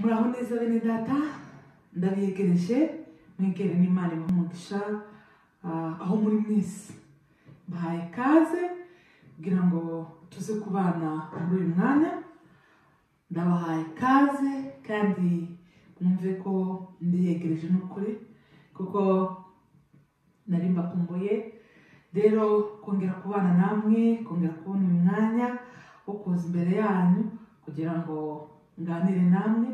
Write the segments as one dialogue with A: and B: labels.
A: muraho neza bene data ndabiyegereje mwegere n'Imana ibamugisha aho muri mwese bahaye kaze kugira ngo tuze kubana muri uyu mwanya ndabahaye kaze kandi mwumve ko ndiyegereje n'ukuri kuko nari mbakumbuye rero kongera kubana namwe kongera kubona uyu mwanya wo kuza imbere yanyu kugira ngo nganire namwe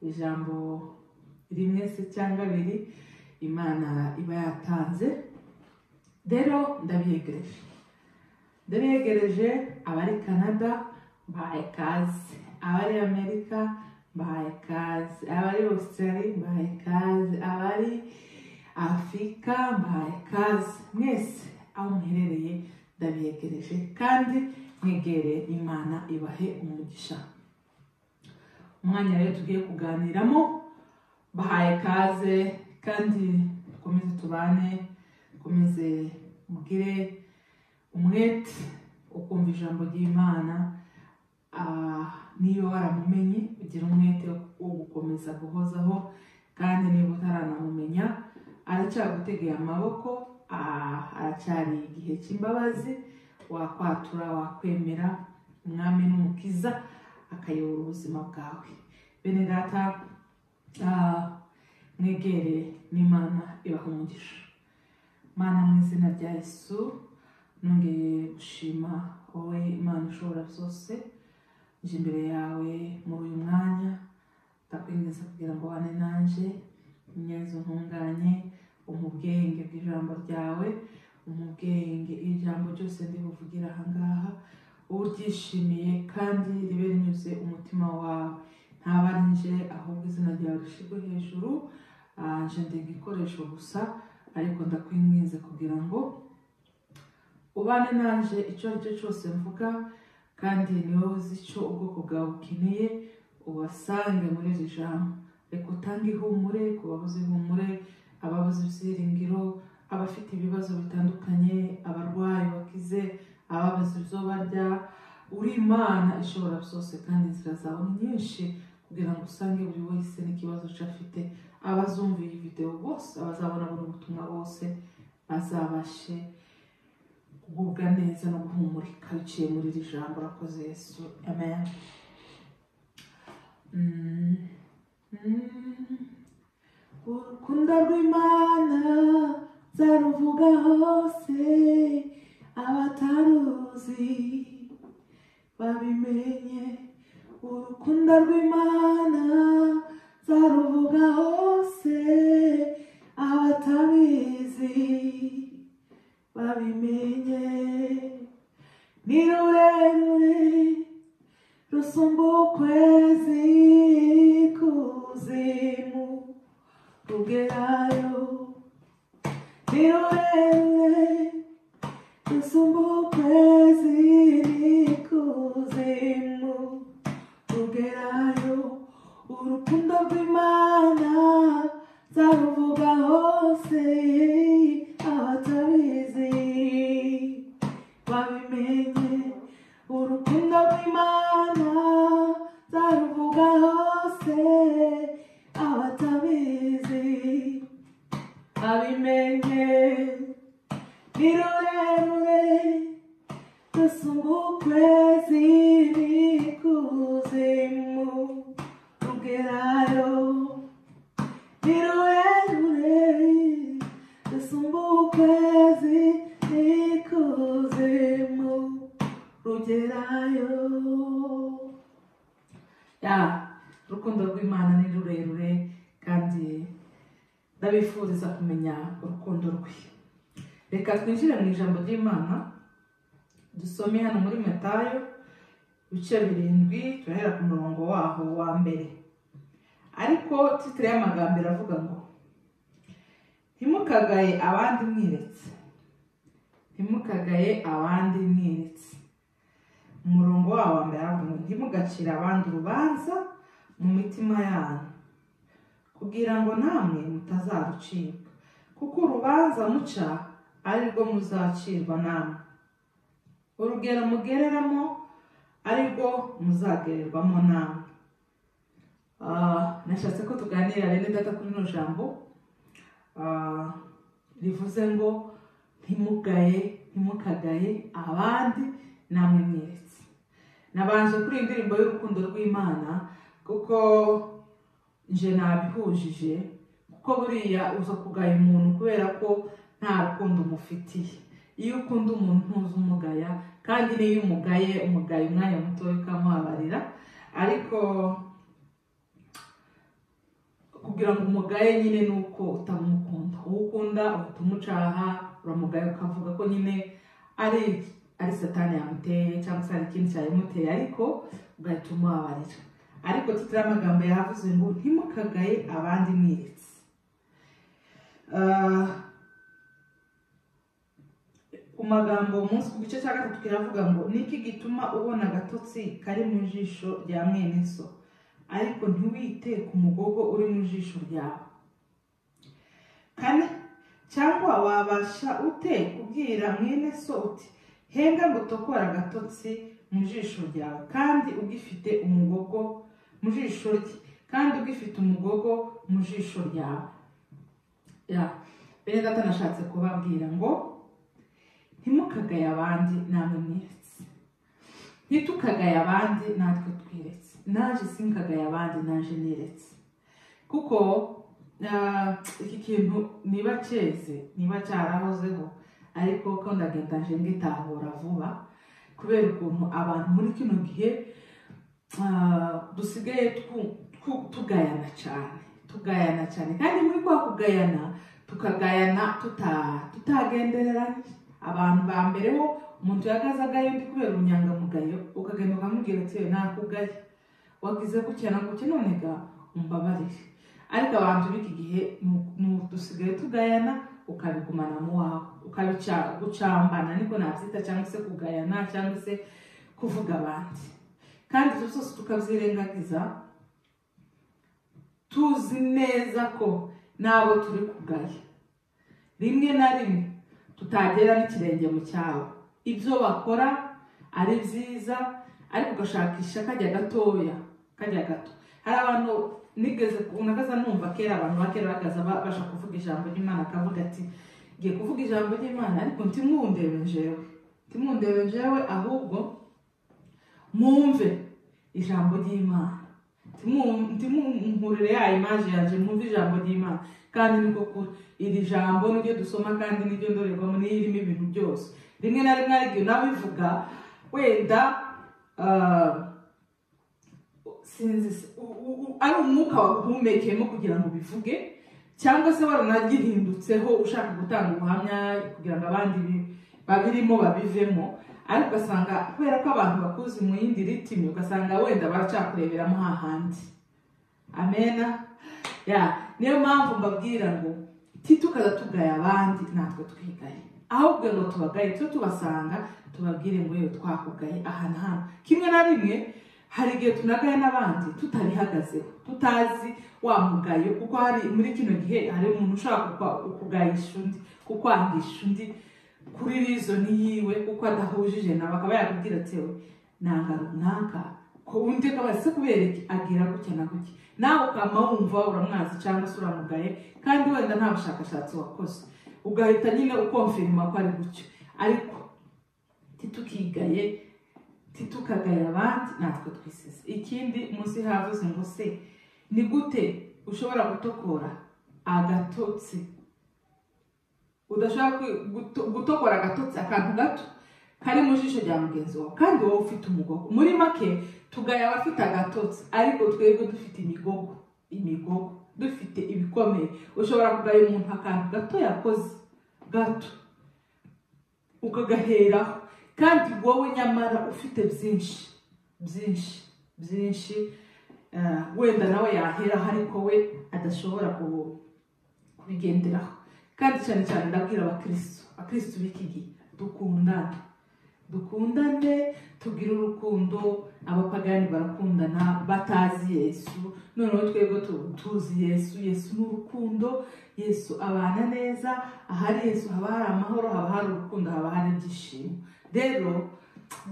A: ijambo rimwe se cyangwa abiri Imana iba yatanze rero ndabiyegereje abari Canada bahaye kaze abari Amerika bahaye kaze abari Australia bahaye kaze abari Afrika bahaye kaze mwese aho muherereye ndabiyegereje kandi mwegere Imana ibahe umugisha umwanya rero tugiye kuganiramo bahaye kaze kandi dukomeze tubane dukomeze mugire umwete ukumva ijambo ry'Imana niyo waramumenye ugira umwete wo gukomeza guhozaho kandi niba utaranamumenya aracyagutegeye amaboko aracyari igihe cy'imbabazi wakwatura wakwemera umwami n'umukiza akayobora ubuzima bwawe bene data mwegere n'Imana ibaha umugisha Mana mu izina rya Yesu nongeye gushima wowe Imana ushobora byose nje imbere yawe muri uyu mwanya ndakwinginze kugira ngo wane nanje nyezo ntunganye umubwenge bw'ijambo ryawe umubwenge ijambo ryose ndi buvugira ahangaha uryishimiye kandi ribe rinyuze umutima wawe ntabarinje ahubwo izina ryawe rishigwe hejuru nje ndi igikoresho gusa ariko ndakwinginze kugira ngo ubane nanje icyo ari cyo cyose mvuga kandi niwe uzi icyo ubwoko bwawe bukeneye ubasange muri iri jambo reka utange ihumure ku babuze ihumure ababuze ibyiringiro abafite ibibazo bitandukanye abarwayi bakize ababuze ibyo barya uri Imana ishobora byose kandi inzira zawe ni nyinshi kugira ngo usange buri wese n'ikibazo cyo afite abazumva iyi video bose abazabona buri butumwa bose bazabashe kugubwa neza no guhumurika biciye muri iri jambo rakoze Yesu amen urukundo rw'Imana zaruvuga hose abataruzi babimenye urukundo rw'Imana zaruvuga hose abatabizi babimenye ni rurerure rusumba ukwezi kuzimu rugerayo ni rurerure rusumba ukwezi kuzimu rugerayo urukundo rw'Imana zaruvuga hose abatabizi babimenye urukundo rw'Imana zaruvuga hose abatabizi babimenye ni rurerure rusumba ukwezi kuzimu rugerayo ni rurerure rusumba ukwezi kuzimu rugerayo urukundo rw'Imana ni rurerure kandi ndabifuriza kumenya urukundo rwe reka twinjire mu ijambo ry'Imana dusome hano muri Matayo ibice 7 turahera ku murongo waho wa mbere ariko titire y'amagambo iravuga ngo ntimukagaye abandi mwiretse umurongo wawo wa mbere aravuga ngo ntimugacire abandi urubanza mu mitima yanyu kugira ngo namwe mutazarucibwa kuko urubanza muca ari rwo muzacirwa namwe urugero mugereramo aribwo muzagererwamo namwe nashatse ko tuganira bene data kuri no jambo rivuze ngo ntimukagaye abandi namwe mwiretse. Nabanje kuri indirimbo y'urukundo rw'Imana kuko nje nabihujije, kuko buriya uza kugaya umuntu kubera ko nta rukundo umufitiye. Iyo ukunda umuntu ntuzi umugaya, kandi niyo umugaye umwanya muto ukamuhabarira, ariko kugira ngo umugaye nyine nuko utamukunda. Uwo ukunda utumucaha, uramugaya ukavuga ko nyine ari satani yamuteye cyangwa se ari ikindi cyayimuteye, ariko ugahita umuhabarira. Ariko tutari amagambo yavuze ngo ntimukagaye abandi mwiretse. Magambo umunsi ku gice cya 3 kiravuga ngo niki gituma ubona agatotsi kari mu jisho rya mwene so, ariko ntiwite ku mugogo uri mu jisho ryawe. Kane, cyangwa wabasha ute kubwira mwene so uti henga ngo tokora agatotsi mu jisho ryawe, kandi ugifite umugogo mu jisho rye, kandi ugifite umugogo mu jisho ryawe. Bene data nashatse kubabwira ngo ntimukagaye abandi namwe mwiretse. Ntitukagaye abandi natwe twiretse. Naje sinkagaye abandi, naje niretse. Kuko iki kintu niba cyarahozeho, ariko ko ndagenda nje ngitahura vuba, kubera ukuntu abantu muri kino gihe dusigaye tugayana cyane, kandi muri kwa kugayana tukagayana tutagendereranye. Abantu ba mbere ho umuntu yagazagayo ndi kubera unyangamugayo, ukagenda ukamubwira ati nakugaye wagize gukena none ga umbabarire. Ariko abantu b'iki gihe dusigaye tugayana, ukabigumana mu wawe, gucambana niko nabyita, cyangwa se kugayana, cyangwa se kuvuga abandi. Kandi ibyo byose tukabyirengagiza, tuzi neza ko nabo turi kugaya rimwe na rimwe tutagera n'ikirenge mu cyawe. Ibyo bakora ari byiza, ariko ugashakisha kajya gato. Hari abantu nagaza numva kera, abantu bakera bakaza basha kuvuga ijambo ry'Imana, akavuga ati ngiye kuvuga ijambo ry'Imana, ariko ntimundebe njewe, ahubwo mwumve ijambo ry'Imana. Ntimumurire ya imaje yanje, mwumve ijambo ry'Imana. Kandi niko kuri iri jambo niryo dusoma, kandi niryo ndorerwamo, n'irimo ibintu byose. Rimwe na rimwe ariko nabivuga wenda ari umwuka waguhumekeyemo kugira ngo bivuge, cyangwa se waranagihindutseho ushaka gutanga ubuhamya kugira ngo abandi babirimo babivemo, ariko ugasanga kubera ko abantu bakuzi mu yindi ritimi, ugasanga wenda baracakureberamo hahandi. Amena. Niyo mpamvu mbabwira ngo titukaza tugaya abandi natwe twigaye, ahubwo ngo tubagaye cyo tubasanga tubabwire ngo yewe twakugaye aha na hano. Kimwe na rimwe hari igihe tunagaye n'abandi tutabihagazeho, tutazi wa mugayo, kuko hari muri kino gihe hari umuntu ushaka kugayisha undi, kukwangisha undi kuri reason yiwe, kuko adahujije nawe, akaba yakubwira ati we nanga runaka ko undi kabase kubereka agira gutya na gutya, nawe ukama wumva uramwazi cyangwa se uramugaye, kandi wenda nta bushakashatsi wakoze, ugahita nyine ukonfirma ko ari gutyo. Ariko titukigaye, titukagaye abandi natwe twisize. Ikindi munsi havuze ngo se ni gute ushobora gutokora agatotsi, udashaka gutokora agatotsi, akantu gato kari mu jisho rya mugenzi wawe, kandi wowe ufite umugogo. Muri make tugaya abafite agatotsi, ariko twebwe dufite imigogo, dufite ibikomeye. Ushobora kugaya umuntu akantu gato yakoze gato ukagaheraho, kandi wowe nyamara ufite byinshi wenda nawe yaheraho, ariko we adashobora kubigenderaho. Kandi cyane cyane ndabwira abakristo b'iki gihe, dukundane, tugire urukundo. Abapagani barakundana batazi Yesu, noneho twebwe tuzi Yesu ni urukundo. Yesu abana neza, ahari Yesu haba hari amahoro, haba hari urukundo, haba hari ibyishimo. Rero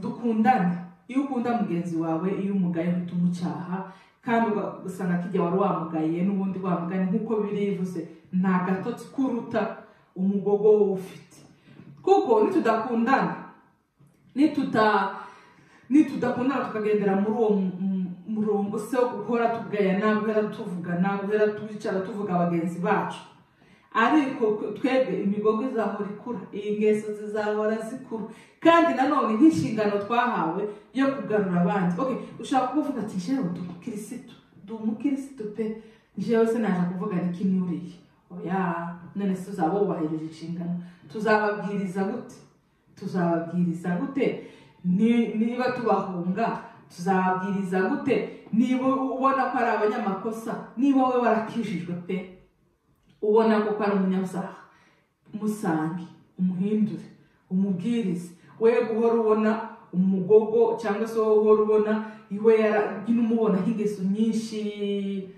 A: dukundane. Iyo ukunda mugenzi wawe, iyo umugaye utumucyaha, kandi ugasanga kijya wari wamugaye n'ubundi wamugani nk'uko birivuze nta gatotsi kuruta umugogo wowe ufite. Kuko nitudakundana tukagendera muri uwo murongo se wo guhora tugayana, guhera tuvugana, guhera twicara tuvuga abagenzi bacu, ariko twebwe imigogo izahora ikura, ingeso zizahora zikura, kandi nanone nk'inshingano twahawe yo kugarura abandi. Ushaka kuvuga ati jewe ndi umukirisitu pe, jewe se naje kuvuga niki niuriye. Oya, none se uzaba wubahirije inshingano. Tuzababwiriza gute niba tubahunga? Tuzababwiriza gute niba ubona ko ari abanyamakosa? Niba wowe warakijijwe pe, ubona ko ari umunyabyaha, musange, umuhindure, umubwirize. We guhora ubona umugogo cyangwa se wowe uhora ubona iwe umubona nk'ingeso nyinshi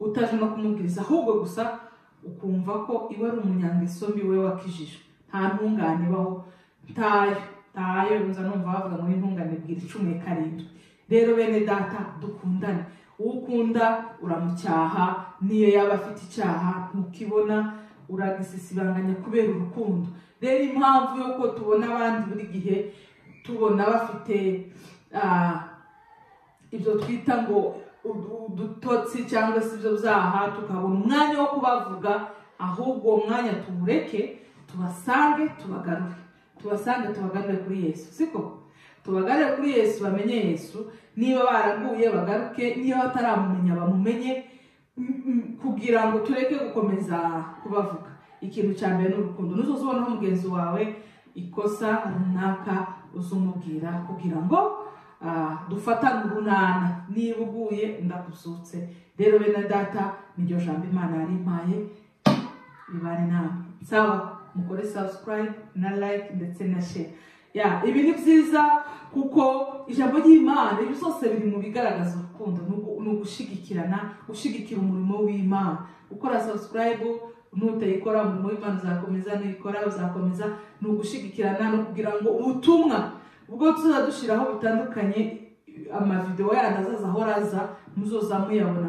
A: utaje no kumubwiriza, ahubwo gusa ukumva ko iwe ari umunyangeso mbi, we wakijijwe. Nta ntungane ibaho, tayo nza numva bavuga ngo intungane bwira 17. Rero bene data dukundane, ukunda uramucyaha, niyo yaba afite icyaha ntukibona uragisisibanganya kubera urukundo. Rero impamvu yuko tubona abandi buri gihe tubona bafite ibyo twita ngo udutotsi cyangwa se ibyo byaha, tukabona umwanya wo kubavuga, ahubwo uwo mwanya tuwureke tubasange tubagarure kuri Yesu. Siko tubagarure kuri Yesu, bamenye Yesu. Niba baraguye bagaruke, niba bataramumenya bamumenye, kugira ngo tureke gukomeza kubavuga. Ikintu cya mbere n'urukundo. Nuzozubona mugenzi wawe ikosa runaka uzumubwira, kugira ngo dufatane urunana. Niba uguye ndagusutse. Rero bene data, niryo jambo Imana yari impaye, bibane namwe. Sawa, mukore subscribe na like ndetse na share. Ibi ni byiza kuko ijambo ry'Imana ibi byose biri mu bigaragaza urukundo, no gushigikira umurimo w'Imana. Ukora subscribe, nutayikora umurimo w'Imana uzakomeza, nuyikora uzakomeza. No gushigikirana no kugira ngo ubutumwa ubwo tuzadushiraho bitandukanye, amavideo yandi azaza horaza muzoza muyabona